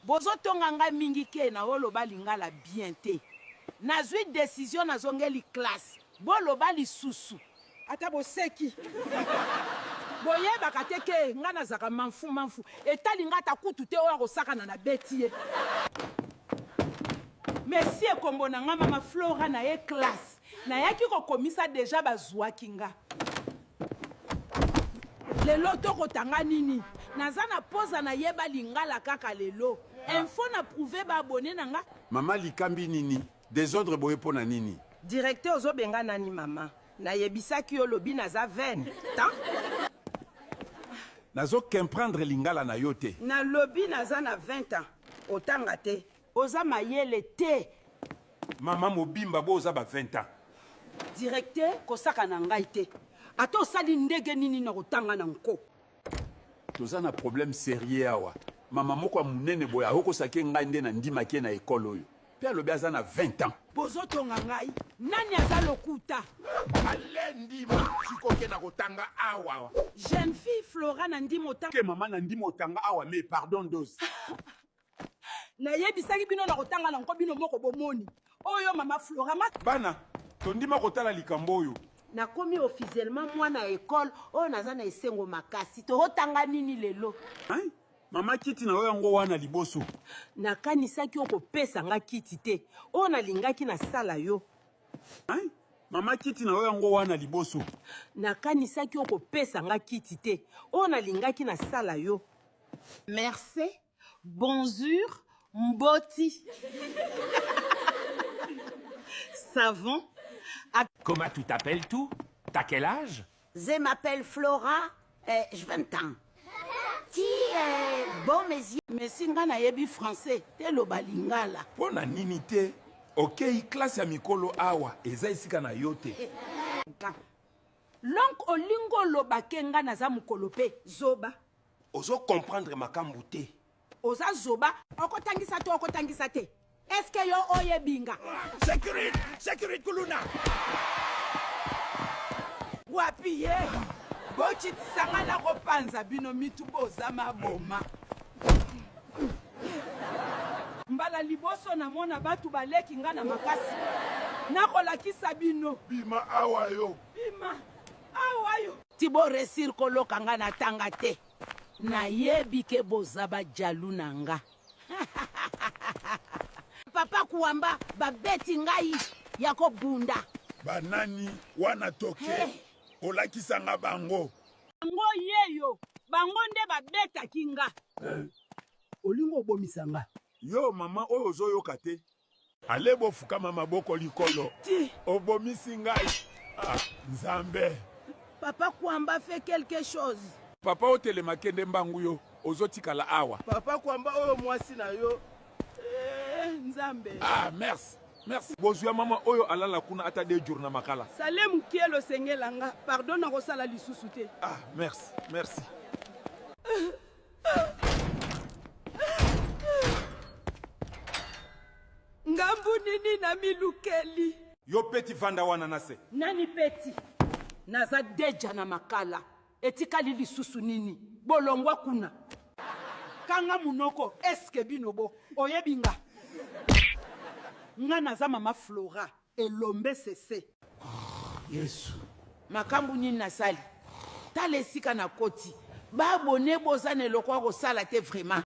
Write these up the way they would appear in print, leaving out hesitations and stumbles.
bozo tonga nga mingi ke na oloba lingala bien te. Nazwi décision nazongeli classe. Boloba lisusu. Ata boseki. Boyeba te ke nga nazaka manfu. Etali nga ta kutu te oyo kosakana na betie. Merci kombo na nga mama Flora na ye classe. Na yaki kokomisa deja bazwaki nga. Lelo toko tanga nini. Nazana poza na yeba lingala kaka lelo. Info na prouvé ba abonné na nga. Mama likambi nini? Désordre boye pona nini? Directeur ozo benga nani mama. Na yebisaki yo lobi naza 20. Tan? Nazo comprendre lingala na yote. Na lobi naza na 20 ans. Otanga te. Oza mayele te. Mama mobimba bo oza ba 20 ans. Directeur kosaka na ngai te. Ato sali ndege nini na kotanga na nko. Toza na problème sérieux awa. Mama moko munene boya hoko sake ngai nde na ndima ke na école oyo. Pe alobi aza na 20 ans. Bozo tonga ngai. Nani aza lokuta? Alendi ma chikoke na kotanga awa. Jeune fille Flora na ndimo tanga. Ke mama na ndimo tanga awa mais pardon dose. Na yebisaki bino na kotanga na nko bino moko bomoni. Oyo mama Flora ma. Bana, tondima kotala likambo oyo. Na komi officiellement mwana école oyo naza na esengo makasi. Tokotanga nini lelo? Hein? Mama kiti na oyo ngo wana liboso. Nakanisaki okopesa nga kiti te. Oyo nalingaki na sala yo. Hein? Mama kiti na oyo ngo wana liboso. Nakanisaki okopesa nga kiti te. Oyo nalingaki na sala yo. Merci. Bonjour. Mboti. Savon. Comment tu t'appelles tout? T'as quel âge? Je m'appelle Flora, j'ai 20 ans. Bon, mais si nga na yebi français, te lo balingala. Pona nini te? Ok, classe ya mikolo awa, eza isika na yote. Lonk olingo lo bakenga na za mukolo pe, zoba. Ozo comprendre makambu te. Oza zoba, okotangisa te. Est-ce que yo oye binga? Sécurité kuluna. Wapi ye? Bochi tsanga na kopanza bino mitu boza maboma. Mbala liboso na mona batu baleki nga na makasi. Nakolakisa bino. Bima awa yo. Tibo resir koloka nga na tanga te. Na yebi ke boza ba jalu nanga. Papa kuamba babeti ngai yako bunda. Banani wana toke. Olakisa nga bango. Bango yeyo. Bango nde babeta kinga. Olingo bomisa nga. Yo mama oyo ozoyoka te. Alebo fukama maboko likolo. Obomisi ngai. Ah, Nzambe. Papa Kwamba fait quelque chose. Papa otelema kende mbangu yo. Ozotikala awa. Papa Kwamba oyo mwasi na yo. Nzambe. Ah, merci. Merci. Bozua mama oyo alala kuna ata 2 jours na makala. Salem kielo sengelanga. Pardon na kosala lisusu te. Ah, merci. Merci. Ngambu nini na milukeli. Yo peti vanda wana nase. Nani peti? Naza deja na makala. Etikali lisusu nini? Bolongwa kuna. Kanga munoko eske binobo. Oyebinga. Nga naza mama Flora. Elombe sese. Yesu. Makambu nini nasali. Tale sika na koti. Ba abonné bozane lokwa ko sala te vraiment.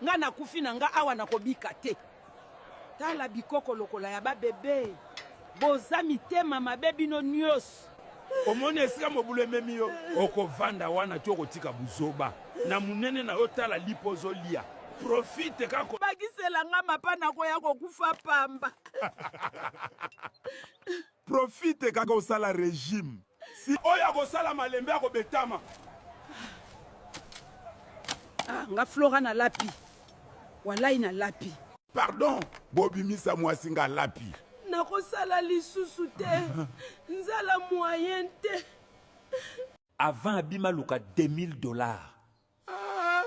Nga na kufi na nga awa na kobika te. Tala bikoko lokola ya ba bebe. Boza mitema mabebi no nyos. Omoni esika mobulu ememi yo. Oko vanda wana ti okotika buzoba. Na munene na yo tala lipozo lia. Profite kako. Bagisela nga mapana ko ya kokufa pamba. Profite kako osala régime. Si oya kosala malembe ya kobetama. Ah, nga Flora na lapi. Walai na lapi. Pardon, bobimisa mwasi nga lapi. Nakosala lisusu te. Nzala moyen te. Avant abima luka $2000. Ah,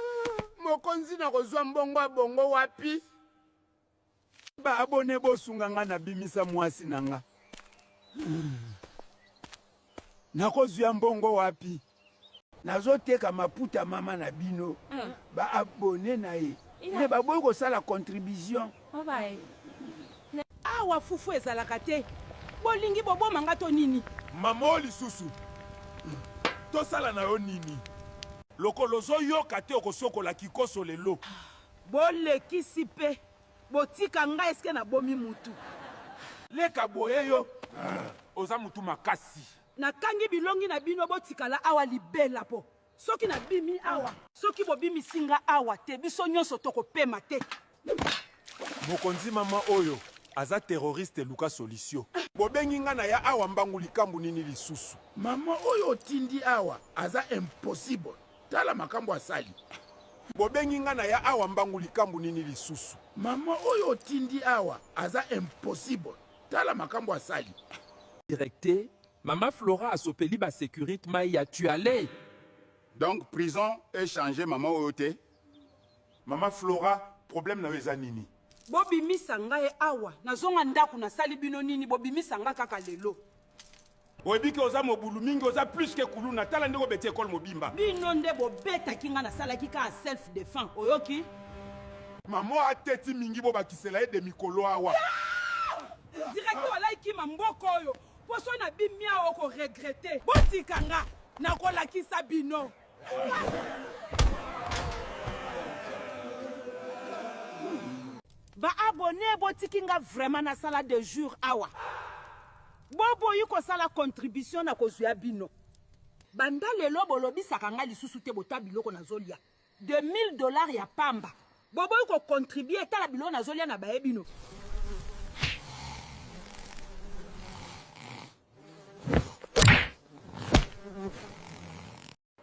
mokonzi na kozwa mbongo bongo wapi? Ba abone bosunga nga na bimisa mwasi nanga. nakozwa mbongo wapi? Nazoteka maputa mama na bino ba abonné na ye me baboyi kosala contribution. Awa fufu ezalaka te bolingi bobomanga to nini? Mama lisusu tosala na yo nini? Lokolo ozoyoka te okosokola kikoso lelo. Bolekisi pe botika ngai eske na bomi mutu. Leka boye yo oza mutu makasi. Nakangi bilongi na bino botikala awa libela po. Soki na bimi awa, soki bobimi singa awa te, biso nyonso tokopema te. Mokonzi mama oyo aza terroriste luka solution. Bobengi nga na ya awa mbangu likambu nini lisusu. Mama oyo otindi awa aza impossible. Tala makambo asali. Bobengi nga na ya awa mbangu likambu nini lisusu. Mama oyo otindi awa aza impossible. Tala makambo asali. Directé, Maman Flora a sopeli ba sécurité maïa tu allais. Donc prison échangé maman oyote. Mama Flora, problème na weza nini? Bobimisa ngai awa, nazonga ndaku na sali bino nini bobimisa nga kaka lelo. Oyebi ke oza mobulu mingi oza plus ke kuluna tala ndeko beti école mobimba. Bino nde bobeta kinga na sala kika self défense. Oyoki? Mama ateti mingi bo bakisela ye de mikolo awa. Directeur alaiki mamboko oyo. Poso na bimia oko regretter. Botikanga na kolakisa bino. Ba abonné botikinga vraiment na sala de jour awa. Bobo yuko sala contribution na kozwa bino. Banda lelo bolobisaka nga lisusu te botabiloko na zolia. $2000 ya pamba. Bobo yuko contribuer tala biloko na zolia na bae bino.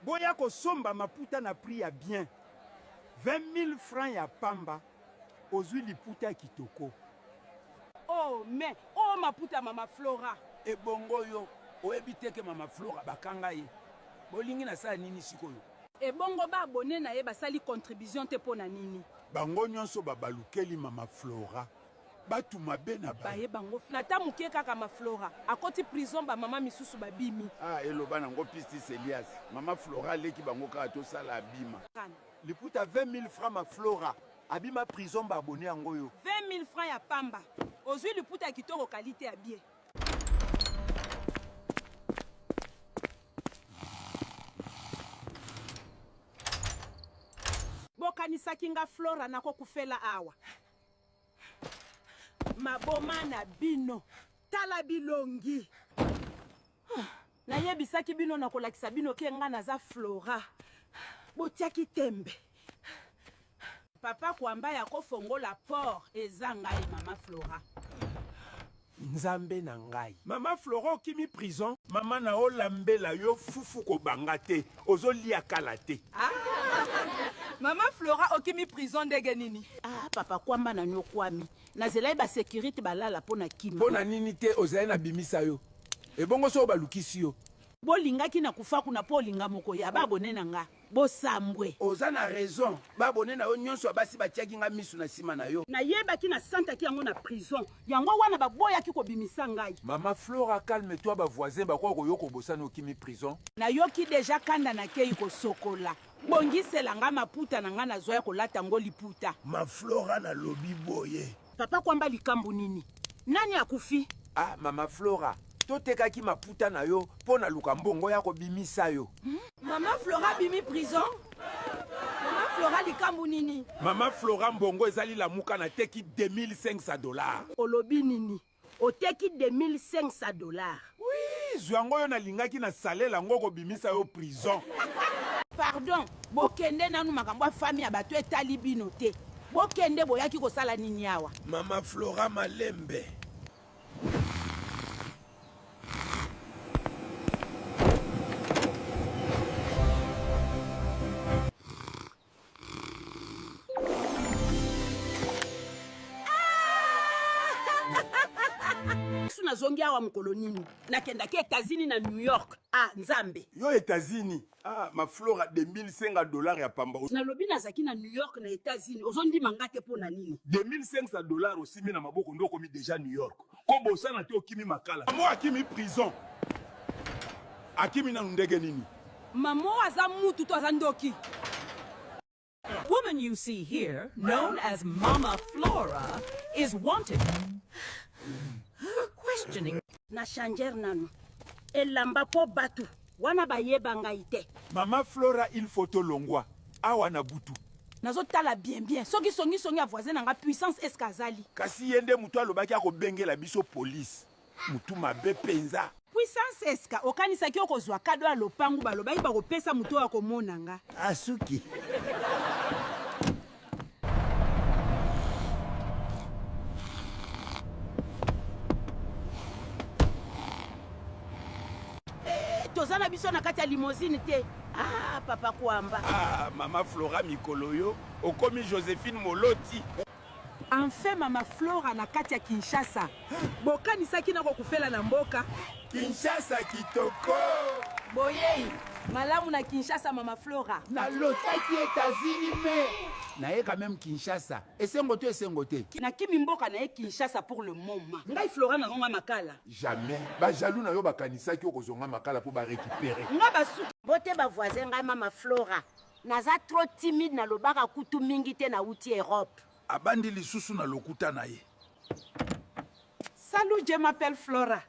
Boya ko somba maputa na prix ya bien. 20 000 francs ya pamba. Ozwi liputa kitoko. Oh, mais, oh, maputa mama Flora. E bongo yo, oyebi teke mama Flora bakanga ye. Bolingi na sa nini sikoyo? E bongo ba abonné na ye basali contribution te pona nini. Bango nyonso babalukeli mama Flora. Batu mabe na ba. Baye bango. Nata muke kaka ma Flora. Akoti prison ba mama misusu ba bimi. Ah, eloba nango pistis Elias. Mama Flora leki bango ka to sala abima. Liputa 20 000 francs ma Flora. Abima prison ba abonné yango yo. 20 000 francs ya pamba. Ozwi liputa kitoko qualité ya bien. Bokanisa kinga Flora nako kufela awa. Maboma na bino. Tala bilongi. Na yebisaki bino na kolakisa bino ke nga naza Flora. Botiaki tembe. Papa kwamba ya kofongola port ezangai mama Flora. Nzambe na ngai. Mama Flora okimi prison. Mama na olambela yo fufu ko bangate. Ozolia kalate. Mama Flora okimi prison ndege nini? Ah, papa kwamba na nyokwami. Nazela ba sécurité balala pona kima. Pona nini te ozali na bimisa yo. Ebongo so balukisi yo. Bolingaki na kufa kuna polinga moko ya babone na nga. Bosambwe. Oza na raison. Babone na yo nyonso abasi batiaki nga misu na sima na yo. Na yebaki na santa ki yango na prison. Yango wana baboya ki ko bimisa ngai. Maman Flora, calme-toi, ba voisin ba kwa koyoko bosana okimi prison. Na yoki deja kanda na kei ko sokola. Bongisela nga maputa na nga na zoya kolata ngo liputa. Ma Flora na lobi boye. Papa kwamba likambu nini? Nani akufi? Ah, Maman Flora, totekaki maputa na yo pona luka mbongo ya kobimisa yo. Mama Flora bimi prison? Mama Flora likambu nini? Mama Flora mbongo ezali la muka na teki $2500. Olobi nini? Oteki $2500. Oui, zwango yo na lingaki na salela ngo kobimisa yo prison. Pardon, bokende nanu makambo ya famille ya bato etali bino te. Bokende boyaki kosala nini awa? Mama Flora malembe. Nazongi awa mukolo nini? Nakendaki États-Unis na New York. Ah, nzambe. Yo États-Unis. Ah, ma Flora $2500 ya pamba. Nalobi nazaki na New York na États-Unis. Ozondi mangate pona nini? $2500 osimi na maboko ndo komi déjà New York. Ko bosana te okimi makala. Mo akimi prison. akimi nanu ndenge nini? Mamo aza mutu to aza ndoki. Woman you see here, known as Mama Flora, is wanted for questioning. Na changer nanu. Elamba po batu. Wana bayeba ngai te. Mama Flora il faut tolongwa awa na butu. Nazotala bien bien. Soki songi a voisin nga puissance eskazali. Kasi yende mutu alobaki akobengela biso police. Mutu mabe penza. Puissance eska okanisaki okozwa kado ya lopangu balobaki bakopesa mutu oyo akomona nga. Asuki. Tozana biso na kati ya limousine te. Ah, papa Kwamba. Ah, Mama Flora Mikoloyo, okomi Joséphine Moloti. Enfin Mama Flora na kati ya Kinshasa. Bokanisaki na kokufela na mboka. Kinshasa kitoko. Boyei, malamu na Kinshasa Mama Flora. Na lotaki États-Unis mais na ye quand même Kinshasa. Esengo te. Na kimi mboka na ye Kinshasa pour le moment. Ngai Flora na ngonga makala. Jamais. Ba jaloux na yo bakanisaki okozonga makala po ba récupérer. Nga basu. Bote ba voisin ngai Mama Flora. Naza trop timide na lobaka kutu mingi te na uti Europe. Abandi lisusu na lokuta na ye. Salut, je m'appelle Flora.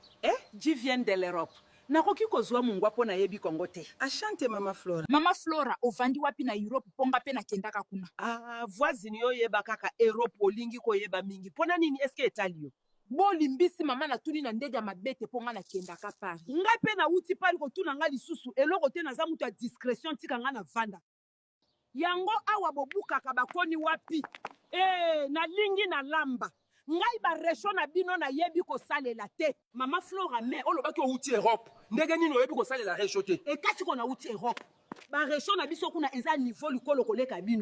Je viens de l'Europe. Nakoki kozwa mungwa pona yebi Kongo te. Ashante Mama Flora. Mama Flora, ovandi wapi na Europe ponga pe na kendaka kuna? Ah, voisine yo yeba kaka Europe olingi ko yeba mingi. Pona nini eske etalio? Bolimbisi mama na tuni na ndege ya mabete ponga na kendaka Paris. Ngai pe na uti pali kotuna nga lisusu eloko te naza mutu ya discrétion tika nga na vanda. Yango awa bobukaka bakoni wapi? Na lingi na lamba. Ngai ba région na bino na yebi ko salela te. Mama Flora mais olobaki outi Europe. Ndenge nini oyebi ko salela région te. E kasi ko na outi Europe. Ba région na biso kuna eza niveau likolo koleka bino.